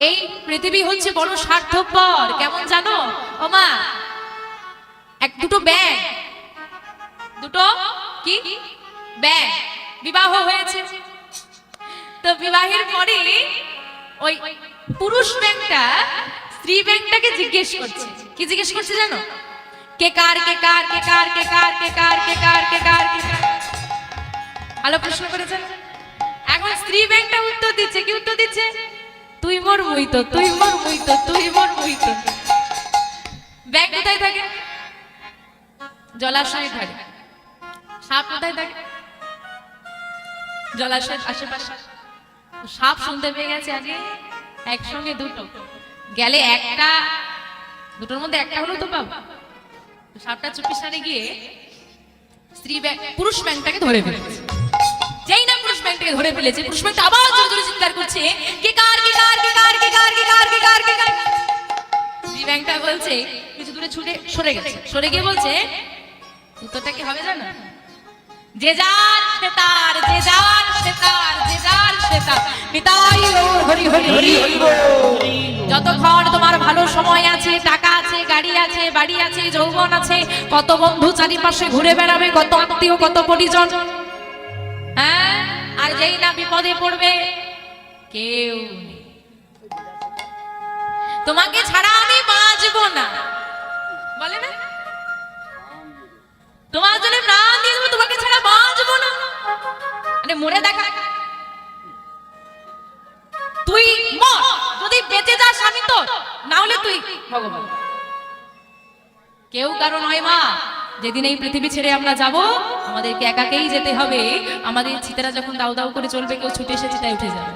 এই পৃথিবী হচ্ছে বড় স্বার্থপর, কেমন জানো ও মা? এক দুটো ব্যাগ, দুটো কি ব্যাগ বিবাহ হয়েছে, তো বিবাহের পরে ওই পুরুষ ব্যাংকটা স্ত্রী ব্যাংকটাকে জিজ্ঞেস করছে। কি জিজ্ঞেস করছে জানো? কে কার কে কার কে কার কে কার কে কার কে কার কে কার কে কার। ভালো প্রশ্ন করেছেন। এখন স্ত্রী ব্যাংকটা উত্তর দিচ্ছে। কি উত্তর দিচ্ছে? তুই মোর মুইত, তুই মোর মুইত, তুই মোর মুইত। ব্যাগ কোথায় থাকে? জলাশয়ে থাকে। সাপ কোথায় থাকে? জলাশয়ের আশেপাশে। সাপ শুনতে পেয়ে গেছে আগে একসঙ্গে দুটো গেলে একটা, দুটোর মধ্যে একটা হলো তো পাবো। সাপটা চুপি সারে গিয়ে স্ত্রী পুরুষ ব্যাংকটাকে ধরে ফেলেছে। যেই না পুরুষ ব্যাংকটাকে ধরে ফেলেছে, পুরুষ ব্যাংকটা আবার জোরে জোরে চিৎকার করছে, কে কার কে কার কে কার কে কার কে কার কে কার কে কার। স্ত্রী ব্যাংকটা বলছে, কিছু দূরে ছুটে সরে গেছে, সরে গিয়ে বলছে উত্তরটা কি হবে জানো? যে যার সে তার, যে যার সে তার, যে যার সে তার। নিতাই গৌর হরি হরি হরি। যতক্ষণ তোমার ভালো সময় আছে, টাকা আছে, গাড়ি আছে, বাড়ি আছে, যৌবন আছে, কত বন্ধু চারিপাশে ঘুরে বেড়াবে, কত আত্মীয়, কত পরিজন, হ্যাঁ, আর যেই না বিপদে পড়বে কেউ নেই। তোমাকে ছাড়া আমি বাঁচবো না, বলে না? তোমার জন্য প্রাণ দিয়ে দেবো, তোমাকে ছাড়া বাঁচবো না। আরে মরে দেখা, তুই মর, যদি বেঁচে যাস আমি তো, না হলে তুই ভগবান। কেউ কারো নয় মা। যেদিন এই পৃথিবী ছেড়ে আমরা যাব, আমাদেরকে একাকেই যেতে হবে। আমাদের চিতারা যখন দাউ দাউ করে চলবে, কেউ ছুটে এসে চিতায় উঠে যাবে।